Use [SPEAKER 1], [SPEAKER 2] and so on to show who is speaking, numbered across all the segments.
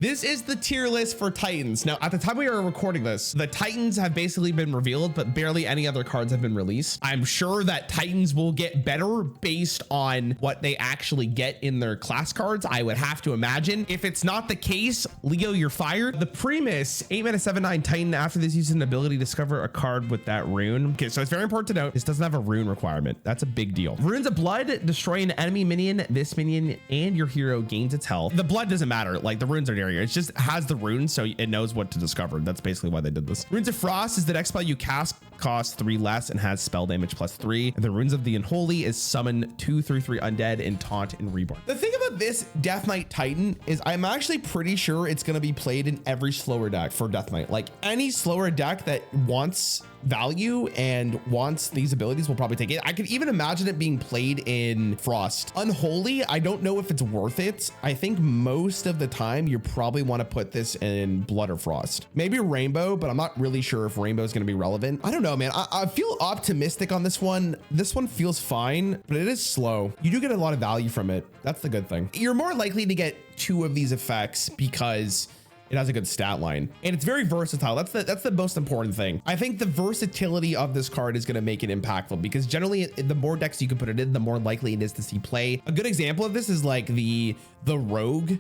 [SPEAKER 1] This is the tier list for Titans. Now, at the time we are recording this, the Titans have basically been revealed, but barely any other cards have been released. I'm sure that Titans will get better based on what they actually get in their class cards. I would have to imagine. If it's not the case, Leo, you're fired. The Primus 8 mana 7/9 Titan. After this, uses an ability to discover a card with that rune. Okay, so it's very important to note this doesn't have a rune requirement. That's a big deal. Runes of Blood destroy an enemy minion. This minion and your hero gains its health. The blood doesn't matter. Like the runes are near you. It just has the runes, so it knows what to discover. That's basically why they did this. Runes of Frost is the next spell you cast costs 3 less and has spell damage +3. And the Runes of the Unholy is summon 2/3/3 undead in Taunt and Reborn. The thing about this Death Knight Titan is I'm actually pretty sure it's going to be played in every slower deck for Death Knight. Like any slower deck that wants value and wants these abilities will probably take it. I could even imagine it being played in Frost. Unholy, I don't know if it's worth it. I think most of the time you probably want to put this in Blood or Frost. Maybe Rainbow, but I'm not really sure if Rainbow is going to be relevant. I don't know, man. I feel optimistic on this one. This one feels fine, but it is slow. You do get a lot of value from it. That's the good thing. You're more likely to get 2 of these effects because it has a good stat line and it's very versatile. That's the most important thing. I think the versatility of this card is going to make it impactful because generally the more decks you can put it in, the more likely it is to see play. A good example of this is like the Rogue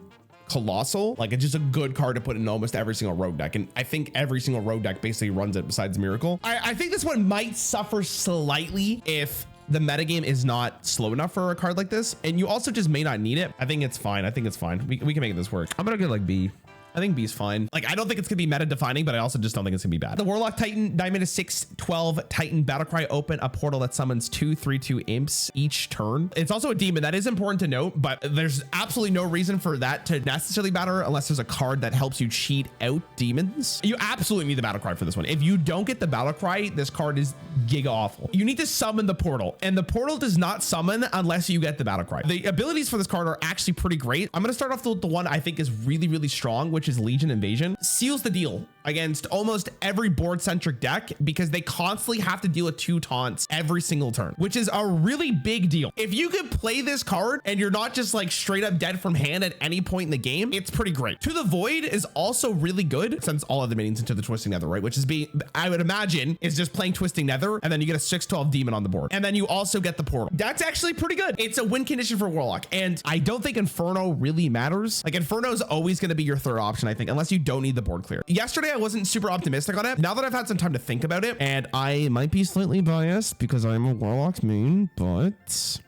[SPEAKER 1] Colossal. Like it's just a good card to put in almost every single rogue deck. And I think every single rogue deck basically runs it besides Miracle. I think this one might suffer slightly if the metagame is not slow enough for a card like this. And you also just may not need it. I think it's fine. I think it's fine. We can make this work. I'm going to go like B. I think B's fine. Like, I don't think it's gonna be meta defining, but I also just don't think it's gonna be bad. The Warlock Titan, Diamond is 6/12 Titan Battlecry. Open a portal that summons 2/3/2 imps each turn. It's also a demon. That is important to note, but there's absolutely no reason for that to necessarily matter unless there's a card that helps you cheat out demons. You absolutely need the Battlecry for this one. If you don't get the Battlecry, this card is giga awful. You need to summon the portal, and the portal does not summon unless you get the Battlecry. The abilities for this card are actually pretty great. I'm gonna start off with the one I think is really, really strong, which is Legion Invasion. Seals the deal against almost every board centric deck because they constantly have to deal with 2 taunts every single turn, which is a really big deal. If you could play this card and you're not just like straight up dead from hand at any point in the game, it's pretty great. To the Void is also really good. Sends all of the minions into the Twisting Nether, right? Which is I would imagine is just playing Twisting Nether, and then you get a 6/12 demon on the board, and then you also get the portal. That's actually pretty good. It's a win condition for Warlock, and I don't think Inferno really matters. Like Inferno is always going to be your third option, I think, unless you don't need the board clear. Yesterday I wasn't super optimistic on it. Now that I've had some time to think about it, and I might be slightly biased because I'm a Warlock main, but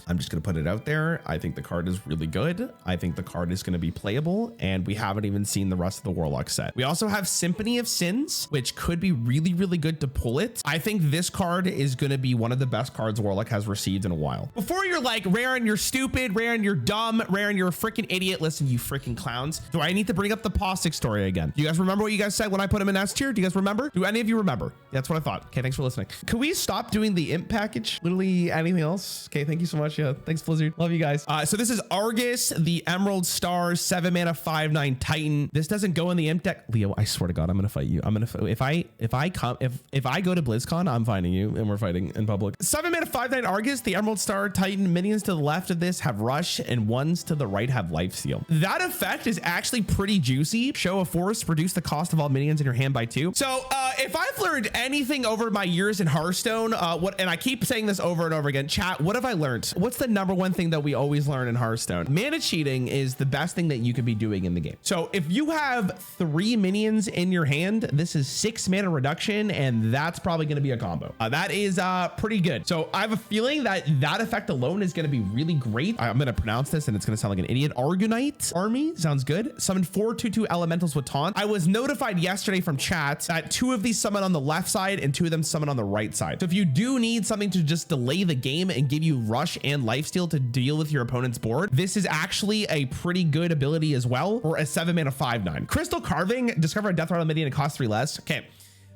[SPEAKER 1] I'm just going to put it out there. I think the card is really good. I think the card is going to be playable, and we haven't even seen the rest of the Warlock set. We also have Symphony of Sins, which could be really, really good to pull it. I think this card is going to be one of the best cards Warlock has received in a while. Before you're like, Rarran, you're stupid. Rarran, you're dumb. Rarran, you're a freaking idiot. Listen, you freaking clowns. Do I need to bring up the Postic story again? Do you guys remember what you guys said when I put him in S tier? Do you guys remember? Do any of you remember? That's what I thought. Okay, thanks for listening. Can we stop doing the imp package? Literally anything else? Okay, thank you so much. Yeah, thanks Blizzard. Love you guys. So this is Argus, the Emerald Star, 7 mana 5/9 Titan. This doesn't go in the imp deck. Leo, I swear to God, I'm gonna fight you. I'm gonna if I go to BlizzCon, I'm fighting you, and we're fighting in public. 7 mana 5/9 Argus, the Emerald Star Titan. Minions to the left of this have Rush, and ones to the right have Lifesteal. That effect is actually pretty juicy. Show of Force, reduce the cost of all minions in your hand by 2. So if I've learned anything over my years in Hearthstone, and I keep saying this over and over again, chat, what have I learned? What's the number one thing that we always learn in Hearthstone? Mana cheating is the best thing that you could be doing in the game. So if you have 3 minions in your hand, this is 6 mana reduction, and that's probably going to be a combo. That is pretty good. So I have a feeling that effect alone is going to be really great. I'm going to pronounce this, and it's going to sound like an idiot. Argunite Army sounds good. Summon 4/2/2 elementals with taunt. I was notified yesterday from chat that 2 of these summon on the left side and 2 of them summon on the right side. So if you do need something to just delay the game and give you Rush and Lifesteal to deal with your opponent's board, this is actually a pretty good ability as well for a 7 mana 5/9. Crystal Carving, discover a Death Rattle minion and cost 3 less. Okay.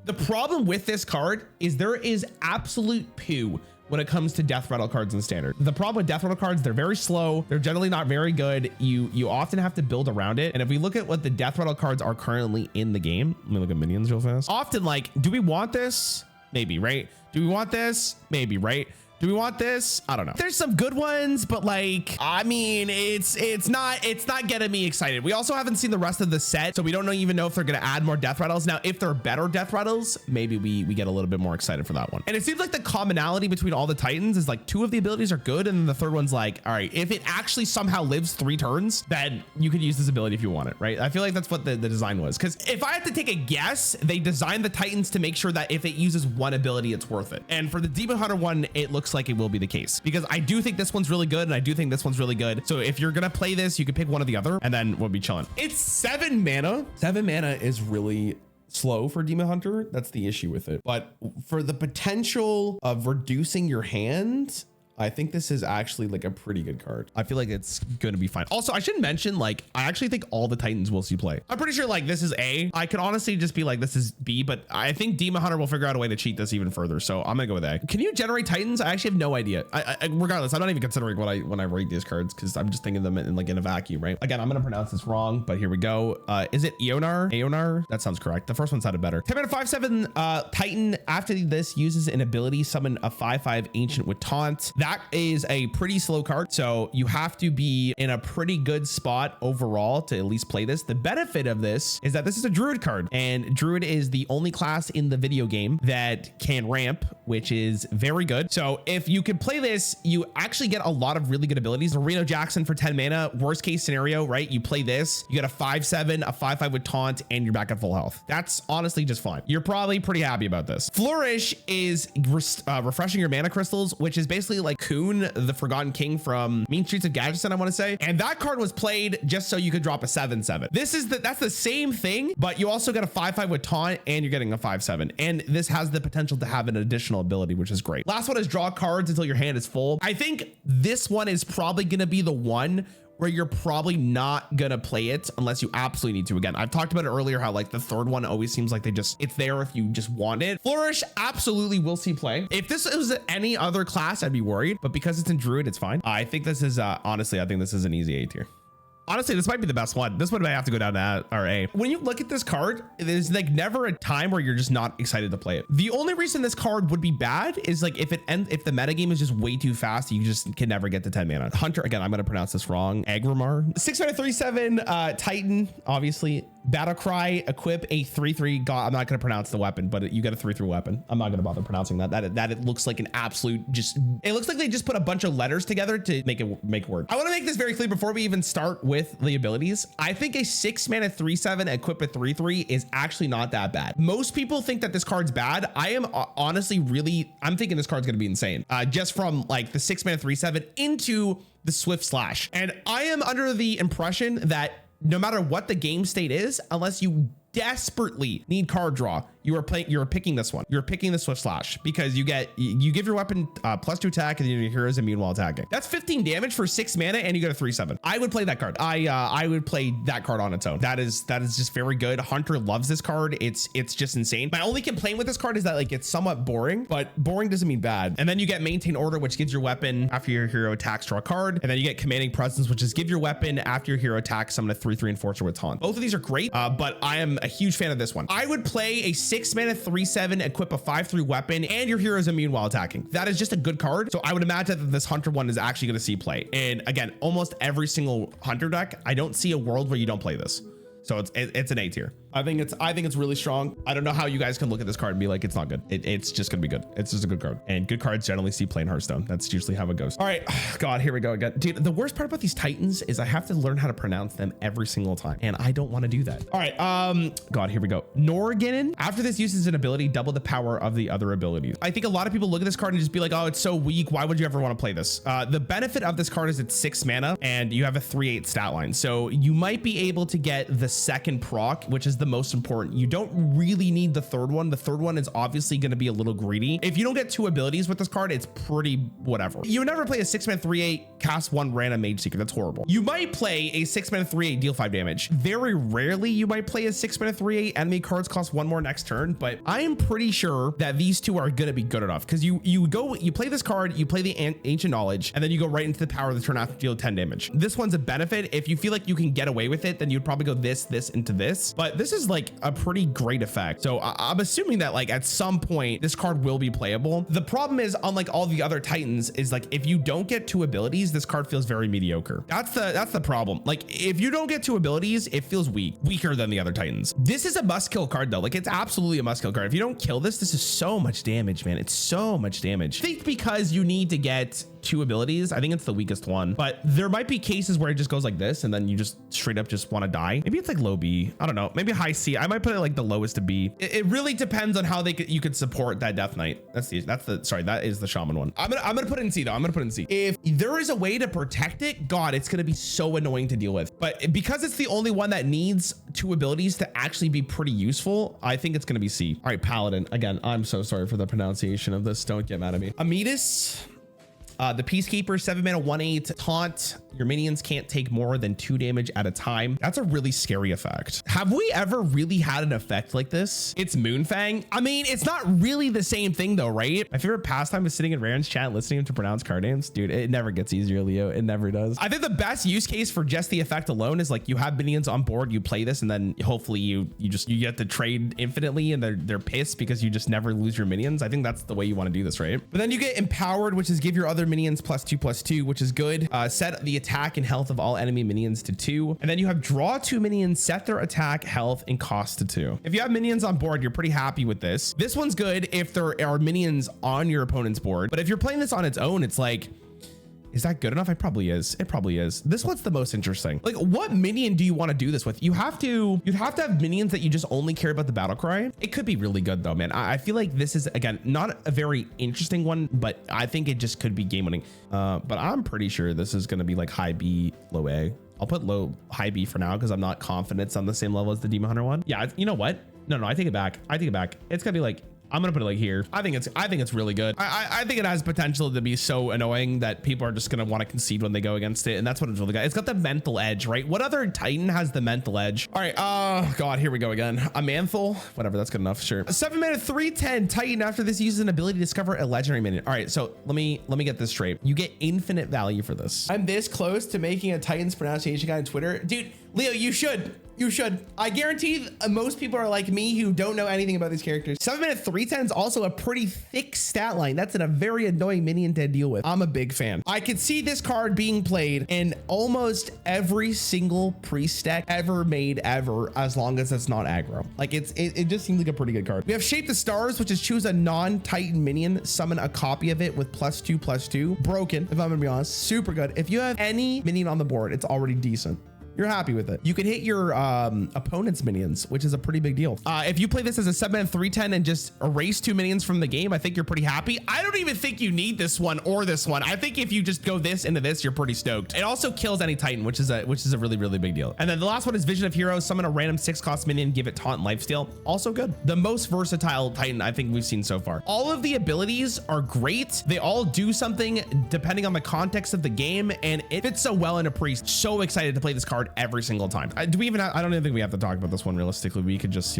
[SPEAKER 1] The problem with this card is there is absolute poo when it comes to Death Rattle cards in Standard. The problem with Death Rattle cards, they're very slow. They're generally not very good. You often have to build around it. And if we look at what the Death Rattle cards are currently in the game, let me look at minions real fast. Often, like, do we want this? Maybe, right? Do we want this? Maybe, right? Do we want this? I don't know. There's some good ones, but like, I mean, it's not getting me excited. We also haven't seen the rest of the set, so we don't even know if they're gonna add more death rattles. Now, if they're better death rattles, maybe we get a little bit more excited for that one. And it seems like the commonality between all the Titans is like 2 of the abilities are good, and then the 3rd one's like, all right, if it actually somehow lives 3 turns, then you could use this ability if you want it, right? I feel like that's what the design was. Because if I had to take a guess, they designed the Titans to make sure that if it uses one ability, it's worth it. And for the Demon Hunter one, it looks like it will be the case, because I do think this one's really good, and I do think this one's really good. So if you're gonna play this, you could pick one or the other, and then we'll be chilling. It's 7 mana. 7 mana is really slow for Demon Hunter. That's the issue with it. But for the potential of reducing your hand, I think this is actually like a pretty good card. I feel like it's going to be fine. Also, I should mention, like, I actually think all the Titans will see play. I'm pretty sure like this is A. I could honestly just be like, this is B, but I think Demon Hunter will figure out a way to cheat this even further. So I'm gonna go with A. Can you generate Titans? I actually have no idea. Regardless, I'm not even considering when I rate these cards, because I'm just thinking of them in a vacuum, right? Again, I'm gonna pronounce this wrong, but here we go. Is it Eonar? Eonar? That sounds correct. The first one sounded better. 10 mana 5/7 Titan. After this uses an ability, summon a 5/5 ancient with taunt. That is a pretty slow card, so you have to be in a pretty good spot overall to at least play this. The benefit of this is that this is a Druid card, and Druid is the only class in the video game that can ramp, which is very good. So if you can play this, you actually get a lot of really good abilities. Reno Jackson for 10 mana, worst case scenario, right? You play this, you get a 5/7, a 5/5 with taunt, and you're back at full health. That's honestly just fine. You're probably pretty happy about this. Flourish is refreshing your mana crystals, which is basically like Kuhn, the Forgotten King from Mean Streets of Gadgetzan, I want to say. And that card was played just so you could drop a 7/7. That's the same thing, but you also get a 5/5 with taunt, and you're getting a 5/7. And this has the potential to have an additional ability, which is great. Last one is draw cards until your hand is full. I think this one is probably going to be the one where you're probably not gonna play it unless you absolutely need to. Again, I've talked about it earlier, how like the 3rd one always seems like it's there if you just want it. Flourish absolutely will see play. If this was any other class, I'd be worried, but because it's in Druid, it's fine. I think this is honestly, I think this is an easy A tier. Honestly, this might be the best one. This one might have to go down to A. When you look at this card, there's like never a time where you're just not excited to play it. The only reason this card would be bad is like if the metagame is just way too fast, you just can never get to 10 mana. Hunter, again, I'm going to pronounce this wrong. Agrimar. 6 mana 3/7 Titan, obviously. Battle Cry, equip a 3/3 god. I'm not going to pronounce the weapon, but you get a 3/3 weapon. I'm not going to bother pronouncing that. That it looks like an absolute it looks like they just put a bunch of letters together to make a word. I want to make this very clear before we even start with the abilities. I think a 6 mana 3/7 equip a 3/3 is actually not that bad. Most people think that this card's bad. I am honestly I'm thinking this card's going to be insane. Just from like the 6 mana 3/7 into the Swift Slash. And I am under the impression that no matter what the game state is, unless you desperately need card draw, you're picking this one. You're picking the Swift Slash because you give your weapon +2 attack, and your hero is immune while attacking. That's 15 damage for 6 mana, and you get a 3/7. I would play that card. I would play that card on its own. That is just very good. Hunter loves this card. It's just insane. My only complaint with this card is that like it's somewhat boring, but boring doesn't mean bad. And then you get Maintain Order, which gives your weapon after your hero attacks, draw a card. And then you get Commanding Presence, which is give your weapon after your hero attacks, summon a 3/3 Enforcer with taunt. Both of these are great, but I am a huge fan of this one. I would play a 6 mana 3/7, equip a 5/3 weapon, and your hero is immune while attacking. That is just a good card. So I would imagine that this Hunter one is actually going to see play. And again, almost every single Hunter deck, I don't see a world where you don't play this. So it's an A tier. I think it's really strong. I don't know how you guys can look at this card and be like, it's not good. It's just gonna be good. It's just a good card, and good cards generally see play in Hearthstone. That's usually how it goes. All right, God, here we go again. Dude, the worst part about these Titans is I have to learn how to pronounce them every single time, and I don't want to do that. All right, God, here we go. Norganon. After this uses an ability, double the power of the other abilities. I think a lot of people look at this card and just be like, oh, it's so weak. Why would you ever want to play this? The benefit of this card is it's 6 mana, and you have a 3/8 stat line. So you might be able to get the second proc, which is the most important. You don't really need the 3rd one. The 3rd one is obviously going to be a little greedy. If you don't get 2 abilities with this card, it's pretty whatever. You would never play a 6 mana 3/8 cast 1 random Mage Seeker. That's horrible. You might play a 6 mana 3/8 deal 5 damage. Very rarely you might play a 6 mana 3/8 enemy cards cost 1 more next turn, but I am pretty sure that these 2 are going to be good enough because you play this card, you play the Ancient Knowledge, and then you go right into the power of the turn after deal 10 damage. This one's a benefit. If you feel like you can get away with it, then you'd probably go this this into this, but this is like a pretty great effect. So I'm assuming that like at some point this card will be playable. The problem is, unlike all the other Titans, is like if you don't get 2 abilities, this card feels very mediocre. That's the problem. Like if you don't get 2 abilities, it feels weaker than the other Titans. This is a must kill card though. Like it's absolutely a must kill card. If you don't kill this is so much damage, man. It's so much damage. I think because you need to get 2 abilities, I think it's the weakest one, but there might be cases where it just goes like this and then you just straight up just want to die. Maybe it's like low B. I don't know. Maybe high C. I might put it like the lowest of B. It really depends on how you could support that Death Knight. That is the Shaman one. I'm gonna put it in C though. I'm gonna put it in C. If there is a way to protect it, God, it's gonna be so annoying to deal with. But because it's the only one that needs 2 abilities to actually be pretty useful, I think it's gonna be C. All right, Paladin. Again, I'm so sorry for the pronunciation of this. Don't get mad at me. Ametus. The Peacekeeper, 7 mana, 1/8 taunt. Your minions can't take more than 2 damage at a time. That's a really scary effect. Have we ever really had an effect like this? It's Moonfang. I mean, it's not really the same thing though, right? My favorite pastime is sitting in Rarran's chat listening to pronounce card names. Dude, it never gets easier, Leo. It never does. I think the best use case for just the effect alone is like you have minions on board, you play this, and then hopefully you get to trade infinitely and they're pissed because you just never lose your minions. I think that's the way you want to do this, right? But then you get Empowered, which is give your other minions +2/+2, which is good. Set the attack and health of all enemy minions to 2. And then you have draw 2 minions, set their attack, health, and cost to 2. If you have minions on board, you're pretty happy with this. This one's good if there are minions on your opponent's board. But if you're playing this on its own, it's like, is that good enough? It probably is. It probably is. This one's the most interesting. Like, what minion do you want to do this with? You'd have to have minions that you just only care about the battle cry. It could be really good though, man. I feel like this is, again, not a very interesting one, but I think it just could be game winning. But I'm pretty sure this is going to be like high B, low A. I'll put high B for now because I'm not confident it's on the same level as the Demon Hunter one. Yeah, you know what? No, I take it back. It's gonna be like, I'm gonna put it like here. I think it's really good. I think it has potential to be so annoying that people are just gonna want to concede when they go against it, and that's what it's really got. It's got the mental edge, right? What other Titan has the mental edge? All right, oh God, here we go again. A Mantle, whatever, that's good enough, sure. 7 mana, 3/10 Titan. After this uses an ability to discover a legendary minion. All right, so let me get this straight. You get infinite value for this. I'm this close to making a Titan's pronunciation guy on Twitter. Dude, Leo, you should. I guarantee most people are like me who don't know anything about these characters. 7 mana, 3/10 is also a pretty thick stat line. That's a very annoying minion to deal with. I'm a big fan. I could see this card being played in almost every single priest deck ever made ever, as long as it's not aggro. Like it just seems like a pretty good card. We have Shape the Stars, which is choose a non-Titan minion, summon a copy of it with +2/+2. Broken, if I'm gonna be honest, super good. If you have any minion on the board, it's already decent. You're happy with it. You can hit your opponent's minions, which is a pretty big deal. If you play this as a 7 mana 3/10 and just erase 2 minions from the game, I think you're pretty happy. I don't even think you need this one or this one. I think if you just go this into this, you're pretty stoked. It also kills any Titan, which is a really, really big deal. And then the last one is Vision of Heroes. Summon a random 6-cost minion, give it taunt and lifesteal. Also good. The most versatile Titan I think we've seen so far. All of the abilities are great. They all do something depending on the context of the game, and it fits so well into Priest. So excited to play this card every single time. I don't even think we have to talk about this one realistically. We could just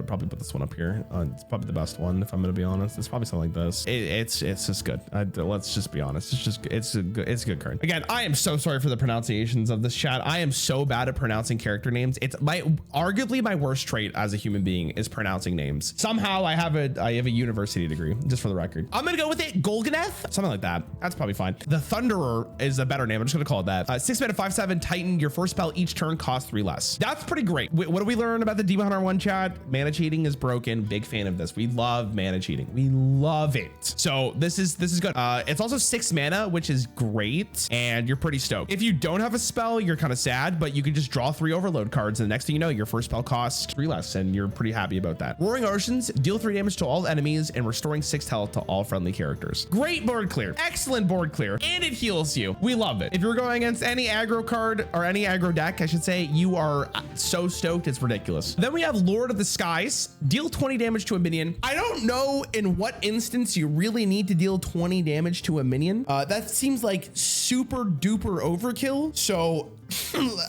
[SPEAKER 1] probably put this one up here. It's probably the best one, if I'm gonna be honest. It's probably something like this. It's just good. Let's just be honest. It's a good card. Again, I am so sorry for the pronunciations of this, chat. I am so bad at pronouncing character names. It's arguably my worst trait as a human being is pronouncing names. Somehow I have a university degree, just for the record. I'm gonna go with it. Golganeth, something like that. That's probably fine. The Thunderer is a better name. I'm just gonna call it that. 6 mana, 5/7 Titan. Your first spell each turn costs 3 less. That's pretty great. What do we learn about the Demon Hunter 1, chat? Mana cheating is broken. Big fan of this. We love mana cheating. We love it. So this is good. It's also 6 mana, which is great, and you're pretty stoked. If you don't have a spell, you're kind of sad, but you can just draw 3 overload cards, and the next thing you know, your first spell costs 3 less, and you're pretty happy about that. Roaring Oceans, deal 3 damage to all enemies and restoring 6 health to all friendly characters. Great board clear. Excellent board clear, and it heals you. We love it. If you're going against any aggro card or any aggro deck, I should say, you are so stoked it's ridiculous. Then we have Lord of the Skies. Deal 20 damage to a minion. I don't know in what instance you really need to deal 20 damage to a minion. That seems like super duper overkill. So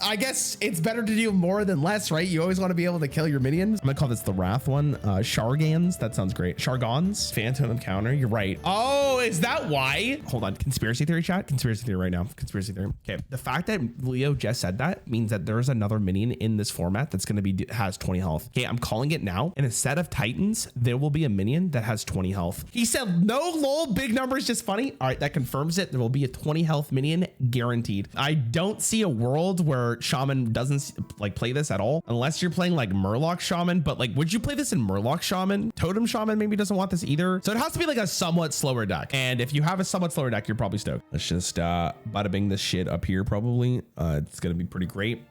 [SPEAKER 1] I guess it's better to do more than less, right? You always want to be able to kill your minions. I'm gonna call this the Wrath one. Shargans, that sounds great. Shargans, Phantom counter, you're right. Oh, is that why? Hold on, conspiracy theory chat? Conspiracy theory right now, conspiracy theory. Okay, the fact that Leo just said that means that there's another minion in this format that's gonna be, has 20 health. Okay, I'm calling it now. In a set of Titans, there will be a minion that has 20 health. He said, no lol, big numbers, just funny. All right, that confirms it. There will be a 20 health minion guaranteed. I don't see a world where Shaman doesn't like play this at all, unless you're playing like Murloc Shaman. But like, would you play this in Murloc Shaman? Totem Shaman maybe doesn't want this either. So it has to be like a somewhat slower deck. And if you have a somewhat slower deck, you're probably stoked. Let's just bada bing this shit up here probably. It's gonna be pretty great.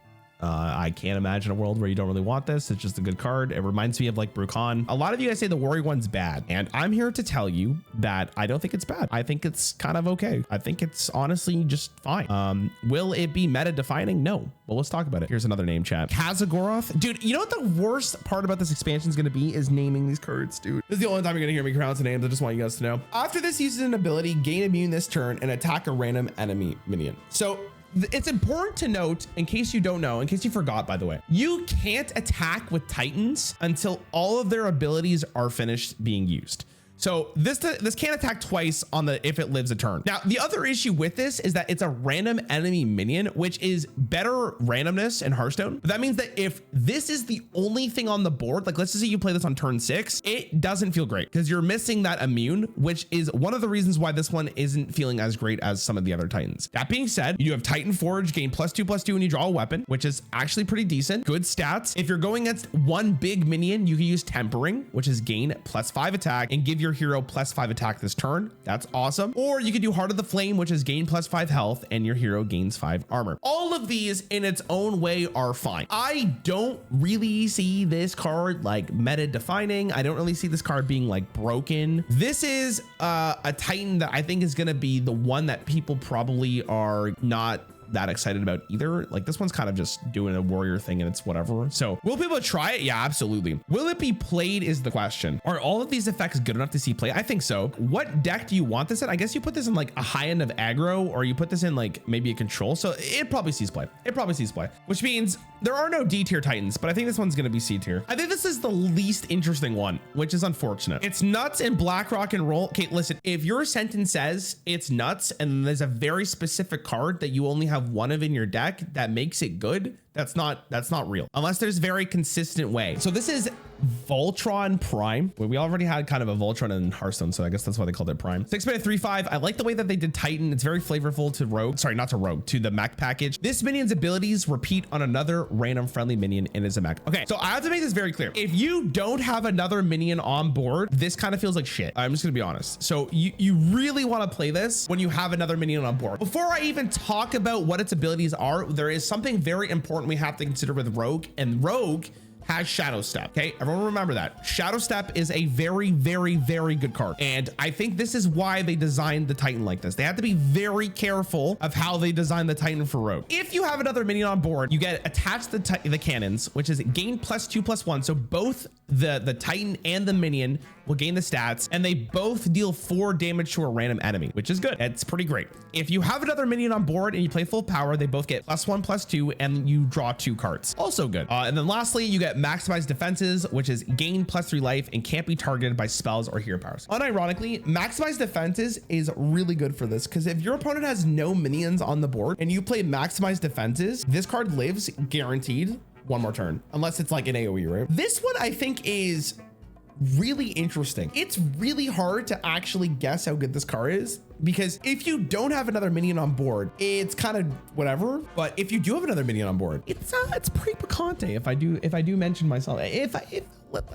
[SPEAKER 1] I can't imagine a world where you don't really want this. It's just a good card. It reminds me of like Brucon. A lot of you guys say the Warrior one's bad, and I'm here to tell you that I don't think it's bad. I think it's kind of okay. I think it's honestly just fine. Will it be meta defining? No. Well, let's talk about it. Here's another name chat. Kazagoroth. Dude, you know what the worst part about this expansion is going to be is naming these cards, dude. This is the only time you're going to hear me pronounce the names. I just want you guys to know. After this uses an ability, gain immune this turn and attack a random enemy minion. So it's important to note, in case you don't know, in case you forgot, by the way, you can't attack with Titans until all of their abilities are finished being used. So this can't attack twice on the if it lives a turn. Now, the other issue with this is that it's a random enemy minion, which is better randomness in Hearthstone. But that means that if this is the only thing on the board, like let's just say you play this on turn 6, it doesn't feel great because you're missing that immune, which is one of the reasons why this one isn't feeling as great as some of the other Titans. That being said, you do have Titan Forge, gain +2/+2 when you draw a weapon, which is actually pretty decent. Good stats. If you're going against one big minion, you can use Tempering, which is gain +5 attack and give your hero +5 attack this turn. That's awesome. Or you could do Heart of the Flame, which is gain +5 health and your hero gains 5 armor. All of these in its own way are fine. I don't really see this card like meta defining. I don't really see this card being like broken. This is a Titan that I think is going to be the one that people probably are not that excited about either. Like this one's kind of just doing a warrior thing and it's whatever. So will people try it? Yeah, absolutely. Will it be played is the question. Are all of these effects good enough to see play? I think so. What deck do you want this in? I guess you put this in like a high end of aggro, or you put this in like maybe a control. So it probably sees play. It probably sees play, which means there are no D tier Titans, but I think this one's going to be C tier. I think this is the least interesting one, which is unfortunate. It's nuts and black rock and roll. Okay, listen, if your sentence says it's nuts and there's a very specific card that you only have one of in your deck that makes it good, that's not real unless there's very consistent way. So this is Voltron Prime. We already had kind of a Voltron in Hearthstone, so I guess that's why they called it Prime. 6-mana 3/5. I like the way that they did Titan. It's very flavorful to Rogue. Sorry, not to Rogue, to the mech package. This minion's abilities repeat on another random friendly minion and is a mech. Okay, so I have to make this very clear. If you don't have another minion on board, this kind of feels like shit. I'm just gonna be honest. So you really want to play this when you have another minion on board. Before I even talk about what its abilities are, there is something very important we have to consider with Rogue, and Rogue has Shadow Step. Okay, everyone remember that. Shadow Step is a very, very, very good card. And I think this is why they designed the Titan like this. They had to be very careful of how they designed the Titan for Rogue. If you have another minion on board, you get attached to the cannons, which is gain +2/+1. So both the Titan and the minion will gain the stats, and they both deal 4 damage to a random enemy, which is good. It's pretty great. If you have another minion on board and you play full power, they both get +1/+2, and you draw 2 cards. Also good. And then lastly, you get maximized defenses, which is gain +3 life and can't be targeted by spells or hero powers. Unironically, maximized defenses is really good for this, because if your opponent has no minions on the board and you play maximized defenses, this card lives guaranteed 1 more turn, unless it's like an AoE, right? This one I think is really interesting. It's really hard to actually guess how good this card is, because if you don't have another minion on board, it's kind of whatever. But if you do have another minion on board, it's pretty picante. If I do mention myself, if I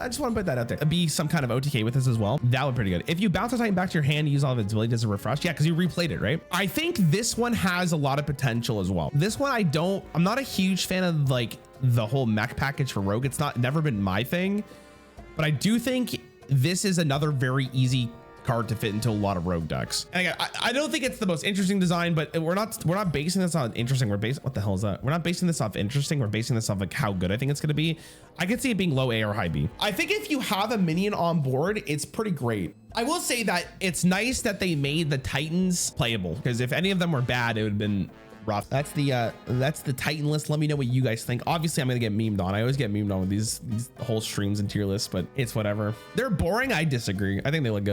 [SPEAKER 1] just want to put that out there. Be some kind of OTK with this as well. That would be pretty good. If you bounce a Titan back to your hand, use all of its ability, does it refresh? Yeah, because you replayed it, right? I think this one has a lot of potential as well. This one, I'm not a huge fan of like the whole mech package for Rogue. It's never been my thing, but I do think this is another very easy card to fit into a lot of Rogue decks. And again, I don't think it's the most interesting design, but we're not basing this on interesting. What the hell is that? We're not basing this off interesting. We're basing this off like how good I think it's going to be. I could see it being low A or high B. I think if you have a minion on board, it's pretty great. I will say that it's nice that they made the Titans playable, because if any of them were bad, it would have been rough. That's the Titan list. Let me know what you guys think. Obviously, I'm gonna get memed on. I always get memed on with these whole streams and tier lists, but it's whatever. They're boring. I disagree. I think they look good.